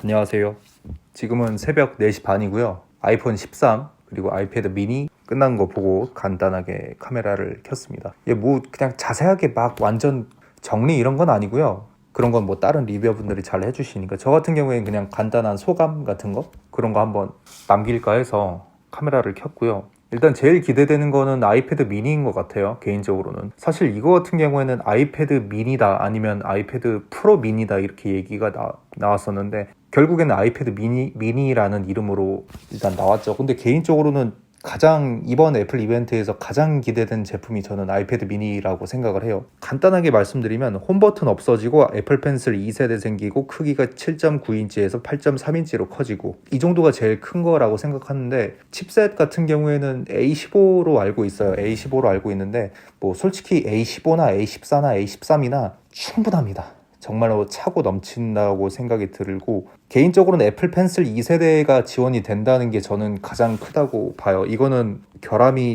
안녕하세요. 지금은 새벽 4시 반이고요. 아이폰 13 그리고 아이패드 미니 끝난 거 보고 간단하게 카메라를 켰습니다. 이게 뭐 그냥 자세하게 막 완전 정리 이런 건 아니고요. 그런 건 뭐 다른 리뷰어분들이 잘 해주시니까 저 같은 경우에는 그냥 간단한 소감 같은 거 그런 거 한번 남길까 해서 카메라를 켰고요. 일단 제일 기대되는 거는 아이패드 미니인 것 같아요. 개인적으로는. 사실 이거 같은 경우에는 아이패드 미니다 아니면 아이패드 프로 미니다 이렇게 얘기가 나왔었는데 결국에는 아이패드 미니라는 이름으로 일단 나왔죠. 근데 개인적으로는 가장 이번 애플 이벤트에서 가장 기대된 제품이 저는 아이패드 미니라고 생각을 해요. 간단하게 말씀드리면 홈 버튼 없어지고 애플 펜슬 2세대 생기고 크기가 7.9인치에서 8.3인치로 커지고 이 정도가 제일 큰 거라고 생각하는데 칩셋 같은 경우에는 A15로 알고 있어요. A15로 알고 있는데 뭐 솔직히 A15나 A14나 A13이나 충분합니다. 정말로 차고 넘친다고 생각이 들고 개인적으로는 애플 펜슬 2세대가 지원이 된다는 게 저는 가장 크다고 봐요. 이거는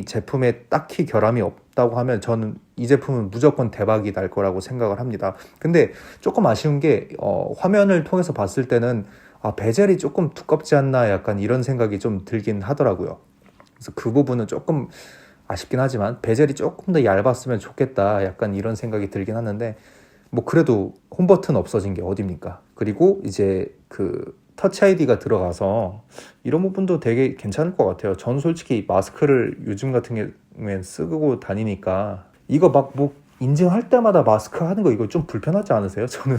제품에 딱히 결함이 없다고 하면 저는 이 제품은 무조건 대박이 날 거라고 생각을 합니다. 근데 조금 아쉬운 게 화면을 통해서 봤을 때는 베젤이 조금 두껍지 않나 약간 이런 생각이 좀 들긴 하더라고요. 그래서 그 부분은 조금 아쉽긴 하지만 베젤이 조금 더 얇았으면 좋겠다 약간 이런 생각이 들긴 하는데 뭐 그래도 홈 버튼 없어진 게 어딥니까? 그리고 이제 그 터치 아이디가 들어가서 이런 부분도 되게 괜찮을 것 같아요. 전 솔직히 마스크를 요즘 같은 경우엔 쓰고 다니니까 이거 막 뭐 인증할 때마다 마스크 하는 거 이거 좀 불편하지 않으세요? 저는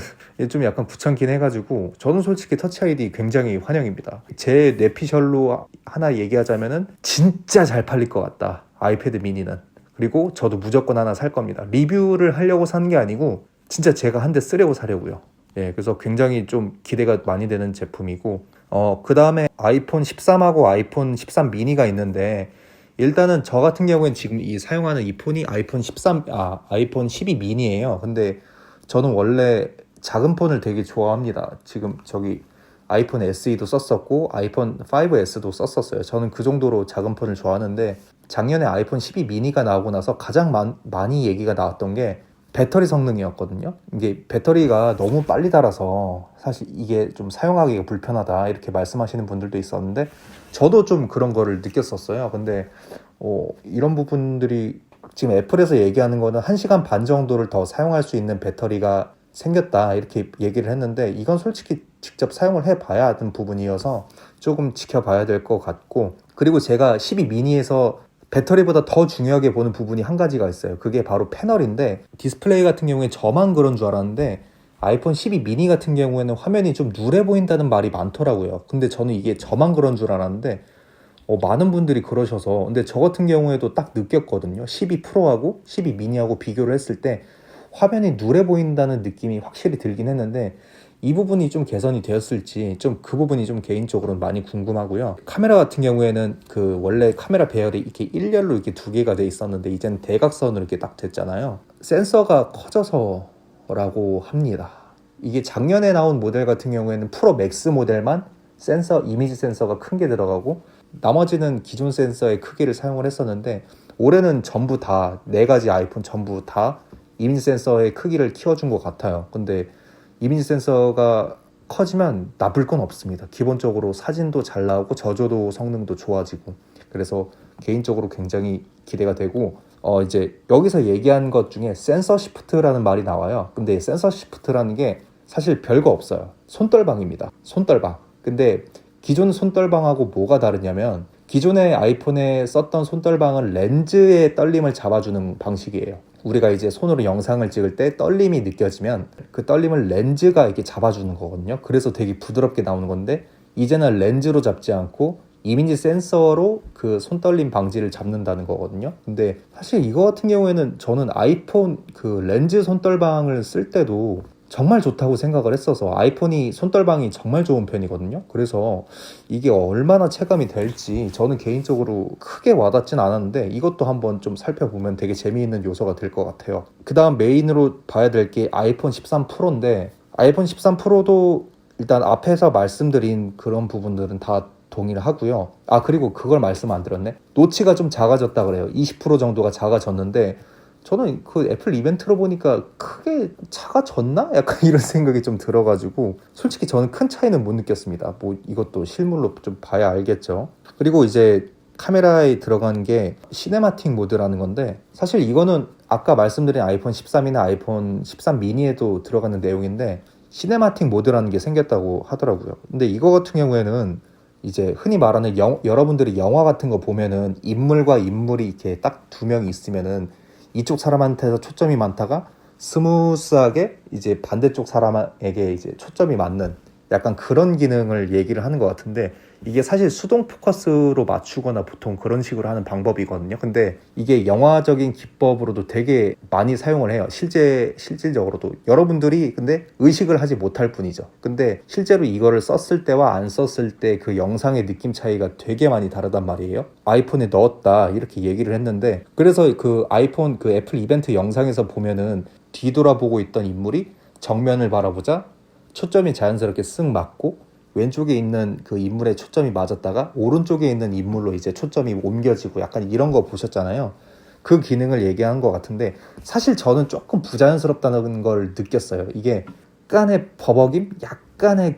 좀 약간 귀찮긴 해가지고 저는 솔직히 터치 아이디 굉장히 환영입니다. 제 뇌피셜로 하나 얘기하자면은 진짜 잘 팔릴 것 같다. 아이패드 미니는. 그리고 저도 무조건 하나 살 겁니다. 리뷰를 하려고 사는 게 아니고 진짜 제가 한 대 쓰려고 사려고요. 예, 그래서 굉장히 좀 기대가 많이 되는 제품이고, 그 다음에 아이폰 13하고 아이폰 13 미니가 있는데, 일단은 저 같은 경우엔 지금 사용하는 이 폰이 아이폰 12 미니예요. 근데 저는 원래 작은 폰을 되게 좋아합니다. 지금 저기 아이폰 SE도 썼었고, 아이폰 5S도 썼었어요. 저는 그 정도로 작은 폰을 좋아하는데, 작년에 아이폰 12 미니가 나오고 나서 가장 많이 얘기가 나왔던 게, 배터리 성능이었거든요. 이게 배터리가 너무 빨리 닳아서 사실 이게 좀 사용하기가 불편하다 이렇게 말씀하시는 분들도 있었는데 저도 좀 그런 거를 느꼈었어요. 근데 이런 부분들이 지금 애플에서 얘기하는 거는 1시간 반 정도를 더 사용할 수 있는 배터리가 생겼다 이렇게 얘기를 했는데 이건 솔직히 직접 사용을 해봐야 하는 부분이어서 조금 지켜봐야 될 것 같고 그리고 제가 12 미니에서 배터리보다 더 중요하게 보는 부분이 한 가지가 있어요. 그게 바로 패널인데 디스플레이 같은 경우에 저만 그런 줄 알았는데 아이폰 12 미니 같은 경우에는 화면이 좀 누래 보인다는 말이 많더라고요. 근데 저는 이게 저만 그런 줄 알았는데 많은 분들이 그러셔서 근데 저 같은 경우에도 딱 느꼈거든요. 12 프로하고 12 미니하고 비교를 했을 때 화면이 누래 보인다는 느낌이 확실히 들긴 했는데 이 부분이 좀 개선이 되었을지 좀 그 부분이 좀 개인적으로는 많이 궁금하고요. 카메라 같은 경우에는 그 원래 카메라 배열이 이렇게 일렬로 이렇게 두 개가 돼 있었는데 이제는 대각선으로 이렇게 딱 됐잖아요. 센서가 커져서라고 합니다. 이게 작년에 나온 모델 같은 경우에는 프로 맥스 모델만 이미지 센서가 큰 게 들어가고 나머지는 기존 센서의 크기를 사용을 했었는데 올해는 전부 다 4가지 아이폰 전부 다 이미지 센서의 크기를 키워준 것 같아요. 근데 이미지 센서가 커지면 나쁠 건 없습니다. 기본적으로 사진도 잘 나오고 저조도 성능도 좋아지고 그래서 개인적으로 굉장히 기대가 되고 이제 여기서 얘기한 것 중에 센서 시프트라는 말이 나와요. 근데 센서 시프트라는 게 사실 별거 없어요. 손떨방입니다. 손떨방. 근데 기존 손떨방하고 뭐가 다르냐면 기존의 아이폰에 썼던 손떨방은 렌즈의 떨림을 잡아주는 방식이에요. 우리가 이제 손으로 영상을 찍을 때 떨림이 느껴지면 그 떨림을 렌즈가 이렇게 잡아주는 거거든요. 그래서 되게 부드럽게 나오는 건데 이제는 렌즈로 잡지 않고 이미지 센서로 그 손떨림 방지를 잡는다는 거거든요. 근데 사실 이거 같은 경우에는 저는 아이폰 그 렌즈 손떨방을 쓸 때도 정말 좋다고 생각을 했어서 아이폰이 손떨방이 정말 좋은 편이거든요. 그래서 이게 얼마나 체감이 될지 저는 개인적으로 크게 와닿진 않았는데 이것도 한번 좀 살펴보면 되게 재미있는 요소가 될 것 같아요. 그 다음 메인으로 봐야 될 게 아이폰 13 프로인데 아이폰 13 프로도 일단 앞에서 말씀드린 그런 부분들은 다 동의를 하고요. 그리고 그걸 말씀 안 드렸네. 노치가 좀 작아졌다 그래요. 20% 정도가 작아졌는데 저는 그 애플 이벤트로 보니까 크게 작아졌나? 약간 이런 생각이 좀 들어가지고 솔직히 저는 큰 차이는 못 느꼈습니다. 뭐 이것도 실물로 좀 봐야 알겠죠. 그리고 이제 카메라에 들어간 게 시네마틱 모드라는 건데, 사실 이거는 아까 말씀드린 아이폰 13이나 아이폰 13 미니에도 들어가는 내용인데 시네마틱 모드라는 게 생겼다고 하더라고요. 근데 이거 같은 경우에는 이제 흔히 말하는 여러분들이 영화 같은 거 보면은 인물과 인물이 이렇게 딱 두 명이 있으면은 이쪽 사람한테서 초점이 많다가 스무스하게 이제 반대쪽 사람에게 이제 초점이 맞는 약간 그런 기능을 얘기를 하는 것 같은데, 이게 사실 수동 포커스로 맞추거나 보통 그런 식으로 하는 방법이거든요. 근데 이게 영화적인 기법으로도 되게 많이 사용을 해요. 실질적으로도 여러분들이 근데 의식을 하지 못할 뿐이죠. 근데 실제로 이거를 썼을 때와 안 썼을 때 그 영상의 느낌 차이가 되게 많이 다르단 말이에요. 아이폰에 넣었다 이렇게 얘기를 했는데, 그래서 그 아이폰 그 애플 이벤트 영상에서 보면은 뒤돌아보고 있던 인물이 정면을 바라보자 초점이 자연스럽게 쓱 맞고, 왼쪽에 있는 그 인물의 초점이 맞았다가 오른쪽에 있는 인물로 이제 초점이 옮겨지고 약간 이런 거 보셨잖아요. 그 기능을 얘기한 것 같은데, 사실 저는 조금 부자연스럽다는 걸 느꼈어요. 이게 약간의 버벅임? 약간의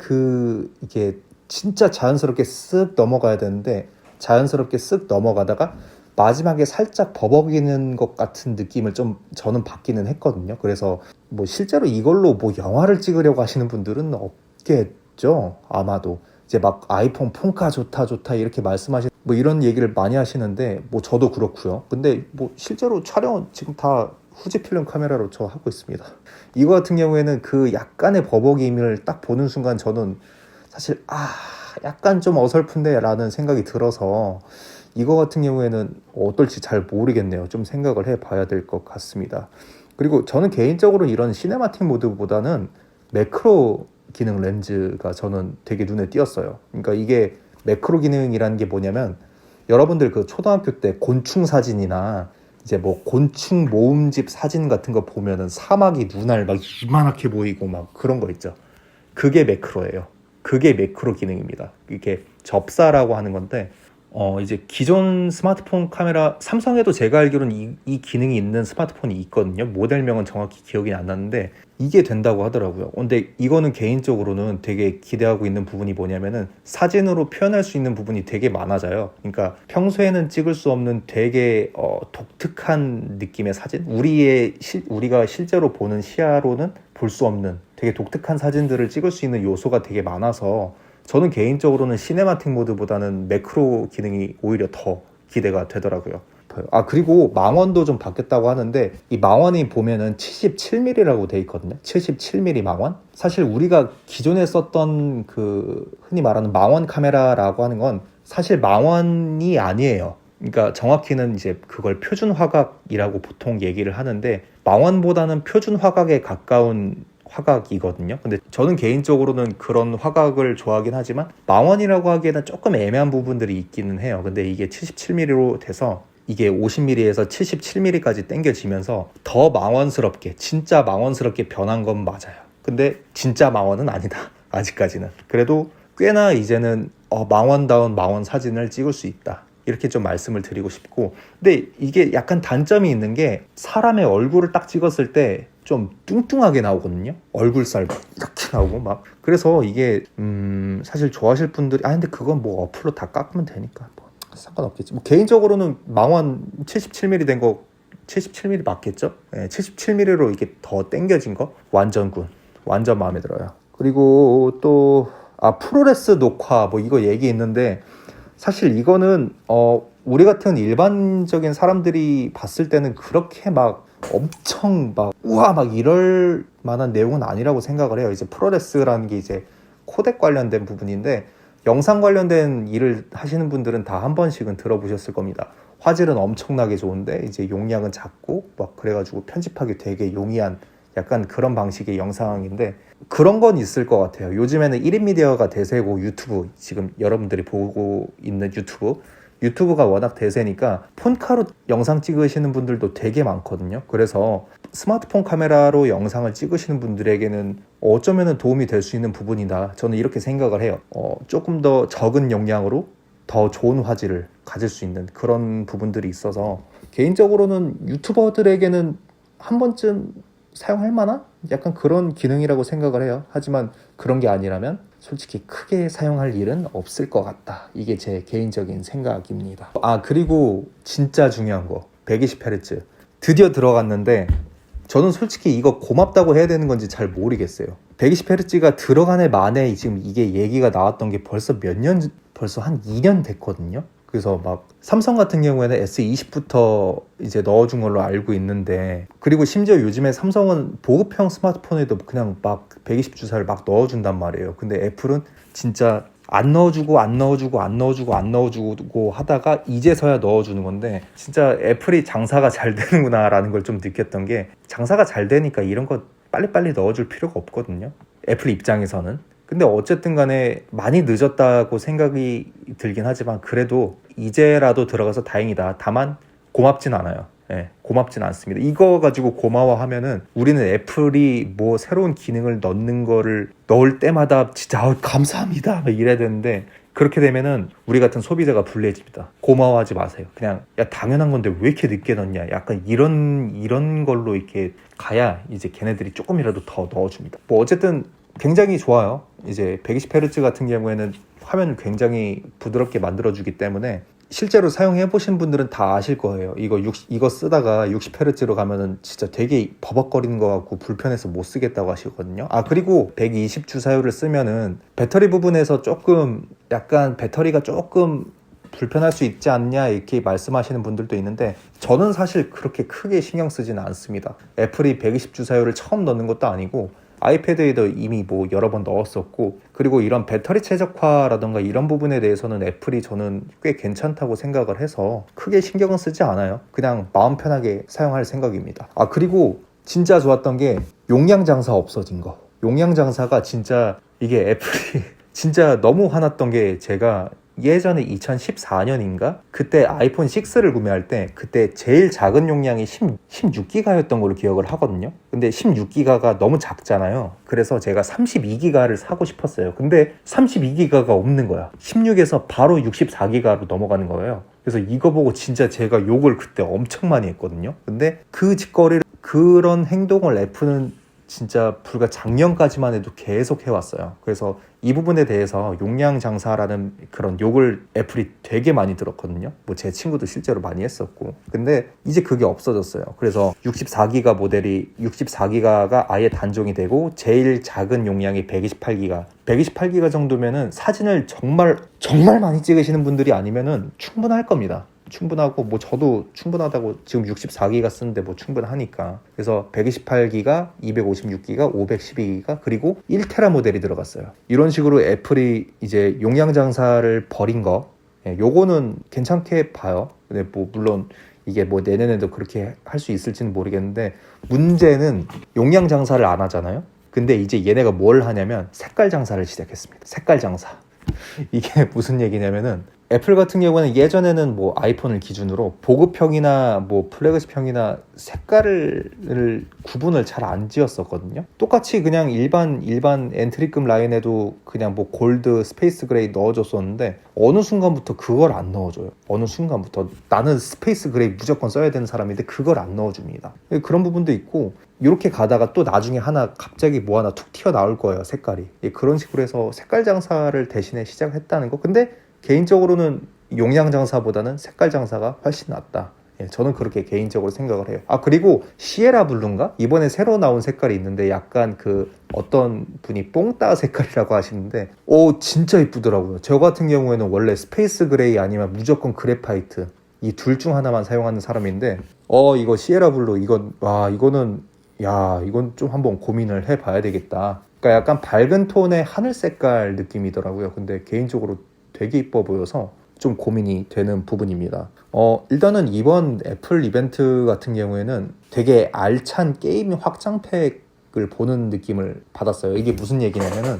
이게 진짜 자연스럽게 쓱 넘어가야 되는데 자연스럽게 쓱 넘어가다가 마지막에 살짝 버벅이는 것 같은 느낌을 좀 저는 받기는 했거든요. 그래서 뭐 실제로 이걸로 뭐 영화를 찍으려고 하시는 분들은 없겠죠. 아마도 이제 막 아이폰 폰카 좋다 이렇게 말씀하시 뭐 이런 얘기를 많이 하시는데, 뭐 저도 그렇고요. 근데 뭐 실제로 촬영은 지금 다 후지필름 카메라로 저 하고 있습니다. 이거 같은 경우에는 그 약간의 버벅임을 딱 보는 순간 저는 사실 약간 좀 어설픈데 라는 생각이 들어서 이거 같은 경우에는 어떨지 잘 모르겠네요. 좀 생각을 해봐야 될 것 같습니다. 그리고 저는 개인적으로 이런 시네마틱 모드보다는 매크로 기능 렌즈가 저는 되게 눈에 띄었어요. 그러니까 이게 매크로 기능이라는 게 뭐냐면, 여러분들 그 초등학교 때 곤충 사진이나 이제 뭐 곤충 모음집 사진 같은 거 보면은 사막이 눈알 막 이만하게 보이고 막 그런 거 있죠. 그게 매크로예요. 그게 매크로 기능입니다. 이게 접사라고 하는 건데, 이제 기존 스마트폰 카메라, 삼성에도 제가 알기로는 이 기능이 있는 스마트폰이 있거든요. 모델명은 정확히 기억이 안 나는데 이게 된다고 하더라고요. 근데 이거는 개인적으로는 되게 기대하고 있는 부분이 뭐냐면은 사진으로 표현할 수 있는 부분이 되게 많아져요. 그러니까 평소에는 찍을 수 없는 되게 독특한 느낌의 사진, 우리가 실제로 보는 시야로는 볼 수 없는 되게 독특한 사진들을 찍을 수 있는 요소가 되게 많아서 저는 개인적으로는 시네마틱 모드보다는 매크로 기능이 오히려 더 기대가 되더라고요. 그리고 망원도 좀 바뀌었다고 하는데, 이 망원이 보면은 77mm라고 돼 있거든요. 77mm 망원? 사실 우리가 기존에 썼던 그 흔히 말하는 망원 카메라라고 하는 건 사실 망원이 아니에요. 그러니까 정확히는 이제 그걸 표준 화각이라고 보통 얘기를 하는데, 망원보다는 표준 화각에 가까운 화각이거든요. 근데 저는 개인적으로는 그런 화각을 좋아하긴 하지만 망원이라고 하기에는 조금 애매한 부분들이 있기는 해요. 근데 이게 77mm로 돼서 이게 50mm에서 77mm까지 당겨지면서 더 망원스럽게, 진짜 망원스럽게 변한 건 맞아요. 근데 진짜 망원은 아니다. 아직까지는. 그래도 꽤나 이제는 망원다운 망원 사진을 찍을 수 있다. 이렇게 좀 말씀을 드리고 싶고, 근데 이게 약간 단점이 있는 게 사람의 얼굴을 딱 찍었을 때 좀 뚱뚱하게 나오거든요. 얼굴살 이렇게 나오고 막. 그래서 이게 사실 좋아하실 분들이 근데 그건 뭐 어플로 다 깎으면 되니까 뭐 상관없겠지. 뭐 개인적으로는 망원 77mm 된 거 77mm 맞겠죠? 네, 77mm로 이게 더 당겨진 거 완전 굿. 완전 마음에 들어요. 그리고 또 프로레스 녹화 뭐 이거 얘기 있는데, 사실 이거는 우리 같은 일반적인 사람들이 봤을 때는 그렇게 막 엄청 막 우와 막 이럴 만한 내용은 아니라고 생각을 해요. 이제 프로레스라는 게 이제 코덱 관련된 부분인데, 영상 관련된 일을 하시는 분들은 다 한 번씩은 들어보셨을 겁니다. 화질은 엄청나게 좋은데 이제 용량은 작고 막 그래가지고 편집하기 되게 용이한 약간 그런 방식의 영상인데, 그런 건 있을 것 같아요. 요즘에는 1인 미디어가 대세고, 유튜브, 지금 여러분들이 보고 있는 유튜브가 워낙 대세니까 폰카로 영상 찍으시는 분들도 되게 많거든요. 그래서 스마트폰 카메라로 영상을 찍으시는 분들에게는 어쩌면 도움이 될 수 있는 부분이다, 저는 이렇게 생각을 해요. 조금 더 적은 용량으로 더 좋은 화질을 가질 수 있는 그런 부분들이 있어서 개인적으로는 유튜버들에게는 한 번쯤 사용할 만한 약간 그런 기능이라고 생각을 해요. 하지만 그런 게 아니라면 솔직히 크게 사용할 일은 없을 것 같다. 이게 제 개인적인 생각입니다. 그리고 진짜 중요한 거 120Hz 드디어 들어갔는데 저는 솔직히 이거 고맙다고 해야 되는 건지 잘 모르겠어요. 120Hz가 들어가네 만에 지금 이게 얘기가 나왔던 게 벌써 벌써 한 2년 됐거든요. 그래서 막 삼성 같은 경우에는 S20부터 이제 넣어준 걸로 알고 있는데, 그리고 심지어 요즘에 삼성은 보급형 스마트폰에도 그냥 막 120 주사를 막 넣어준단 말이에요. 근데 애플은 진짜 안 넣어주고 하다가 이제서야 넣어주는 건데, 진짜 애플이 장사가 잘 되는구나 라는 걸 좀 느꼈던 게, 장사가 잘 되니까 이런 거 빨리빨리 넣어줄 필요가 없거든요, 애플 입장에서는. 근데 어쨌든 간에 많이 늦었다고 생각이 들긴 하지만 그래도 이제라도 들어가서 다행이다. 다만 고맙진 않아요. 고맙진 않습니다. 이거 가지고 고마워하면은 우리는 애플이 뭐 새로운 기능을 넣을 때마다 진짜 감사합니다 막 이래야 되는데, 그렇게 되면은 우리 같은 소비자가 불리해집니다. 고마워하지 마세요. 그냥 야 당연한 건데 왜 이렇게 늦게 넣냐, 약간 이런 걸로 이렇게 가야 이제 걔네들이 조금이라도 더 넣어줍니다. 뭐 어쨌든 굉장히 좋아요. 이제 120Hz 같은 경우에는 화면을 굉장히 부드럽게 만들어주기 때문에 실제로 사용해보신 분들은 다 아실 거예요. 이거 쓰다가 60Hz로 가면은 진짜 되게 버벅거리는 것 같고 불편해서 못 쓰겠다고 하시거든요. 그리고 120 주사율을 쓰면은 배터리 부분에서 약간 배터리가 조금 불편할 수 있지 않냐 이렇게 말씀하시는 분들도 있는데, 저는 사실 그렇게 크게 신경 쓰지는 않습니다. 애플이 120 주사율을 처음 넣는 것도 아니고 아이패드에도 이미 뭐 여러 번 넣었었고, 그리고 이런 배터리 최적화라던가 이런 부분에 대해서는 애플이 저는 꽤 괜찮다고 생각을 해서 크게 신경은 쓰지 않아요. 그냥 마음 편하게 사용할 생각입니다. 그리고 진짜 좋았던 게 용량 장사 없어진 거. 용량 장사가 진짜, 이게 애플이 진짜 너무 화났던 게, 제가 예전에 2014년인가? 그때 아이폰 6를 구매할 때 그때 제일 작은 용량이 16기가였던 걸로 기억을 하거든요. 근데 16기가가 너무 작잖아요. 그래서 제가 32기가를 사고 싶었어요. 근데 32기가가 없는 거야. 16에서 바로 64기가로 넘어가는 거예요. 그래서 이거 보고 진짜 제가 욕을 그때 엄청 많이 했거든요. 근데 그런 행동을 애플은 진짜 불과 작년까지만 해도 계속 해왔어요. 그래서 이 부분에 대해서 용량 장사라는 그런 욕을 애플이 되게 많이 들었거든요. 뭐 제 친구도 실제로 많이 했었고. 근데 이제 그게 없어졌어요. 그래서 64기가 모델이 64기가가 아예 단종이 되고, 제일 작은 용량이 128기가 정도면은 사진을 정말 많이 찍으시는 분들이 아니면은 충분할 겁니다. 충분하고, 뭐 저도 충분하다고, 지금 64기가 쓰는데 뭐 충분하니까. 그래서 128기가, 256기가, 512기가, 그리고 1테라 모델이 들어갔어요. 이런 식으로 애플이 이제 용량 장사를 벌인 거, 요거는 괜찮게 봐요. 근데 뭐 물론 이게 뭐 내년에도 그렇게 할 수 있을지는 모르겠는데, 문제는 용량 장사를 안 하잖아요. 근데 이제 얘네가 뭘 하냐면 색깔 장사를 시작했습니다. 색깔 장사. 이게 무슨 얘기냐면은, 애플 같은 경우는 예전에는 뭐 아이폰을 기준으로 보급형이나 뭐 플래그십형이나 색깔을 구분을 잘 안 지었었거든요. 똑같이 그냥 일반 엔트리급 라인에도 그냥 뭐 골드, 스페이스 그레이 넣어줬었는데, 어느 순간부터 그걸 안 넣어줘요. 어느 순간부터 나는 스페이스 그레이 무조건 써야 되는 사람인데 그걸 안 넣어줍니다. 그런 부분도 있고, 이렇게 가다가 또 나중에 갑자기 뭐 하나 툭 튀어나올 거예요, 색깔이. 그런 식으로 해서 색깔 장사를 대신에 시작했다는 거. 근데 개인적으로는 용량 장사보다는 색깔 장사가 훨씬 낫다. 저는 그렇게 개인적으로 생각을 해요. 그리고 시에라 블루인가? 이번에 새로 나온 색깔이 있는데, 약간 어떤 분이 뽕따 색깔이라고 하시는데 진짜 이쁘더라고요. 저 같은 경우에는 원래 스페이스 그레이 아니면 무조건 그래파이트, 이 둘 중 하나만 사용하는 사람인데, 이거 시에라 블루, 이건 좀 한번 고민을 해봐야 되겠다. 그러니까 약간 밝은 톤의 하늘 색깔 느낌이더라고요. 근데 개인적으로 되게 이뻐 보여서 좀 고민이 되는 부분입니다. 일단은 이번 애플 이벤트 같은 경우에는 되게 알찬 게임 확장팩을 보는 느낌을 받았어요. 이게 무슨 얘기냐면은,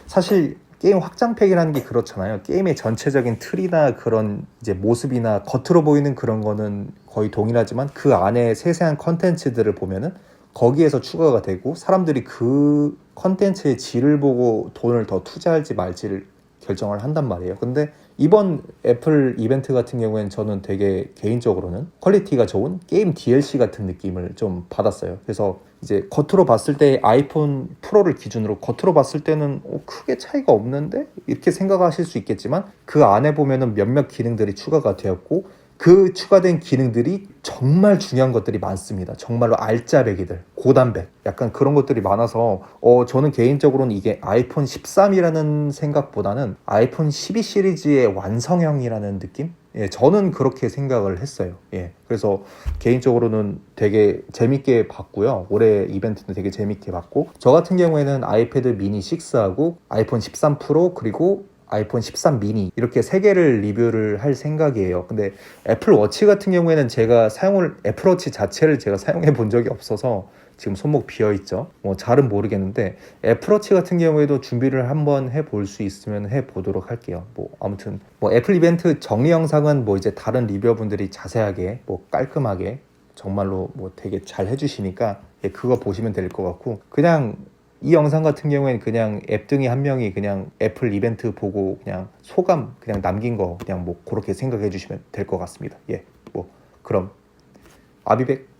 사실 게임 확장팩이라는 게 그렇잖아요. 게임의 전체적인 틀이나 그런 이제 모습이나 겉으로 보이는 그런 거는 거의 동일하지만, 그 안에 세세한 컨텐츠들을 보면은 거기에서 추가가 되고, 사람들이 그 컨텐츠의 질을 보고 돈을 더 투자할지 말지를 결정을 한단 말이에요. 근데 이번 애플 이벤트 같은 경우에는 저는 되게 개인적으로는 퀄리티가 좋은 게임 DLC 같은 느낌을 좀 받았어요. 그래서 이제 겉으로 봤을 때 아이폰 프로를 기준으로 겉으로 봤을 때는 크게 차이가 없는데 이렇게 생각하실 수 있겠지만 그 안에 보면은 몇몇 기능들이 추가가 되었고 그 추가된 기능들이 정말 중요한 것들이 많습니다. 정말로 알짜배기들, 고단백, 약간 그런 것들이 많아서 저는 개인적으로는 이게 아이폰 13이라는 생각보다는 아이폰 12 시리즈의 완성형이라는 느낌? 예, 저는 그렇게 생각을 했어요. 예, 그래서 개인적으로는 되게 재밌게 봤고요. 올해 이벤트는 되게 재밌게 봤고, 저 같은 경우에는 아이패드 미니 6하고 아이폰 13 프로 그리고 아이폰 13 미니 이렇게 세 개를 리뷰를 할 생각이에요. 근데 애플워치 같은 경우에는 애플워치 자체를 제가 사용해 본 적이 없어서 지금 손목 비어 있죠. 뭐 잘은 모르겠는데 애플워치 같은 경우에도 준비를 한번 해볼 수 있으면 해보도록 할게요. 뭐 아무튼 뭐 애플 이벤트 정리 영상은 뭐 이제 다른 리뷰어분들이 자세하게 뭐 깔끔하게 정말로 뭐 되게 잘 해주시니까 그거 보시면 될 것 같고, 그냥 이 영상 같은 경우에는 그냥 앱등이 한 명이 그냥 애플 이벤트 보고 그냥 소감 그냥 남긴 거 그냥 뭐 그렇게 생각해 주시면 될 것 같습니다. 예, 뭐 그럼 아비백.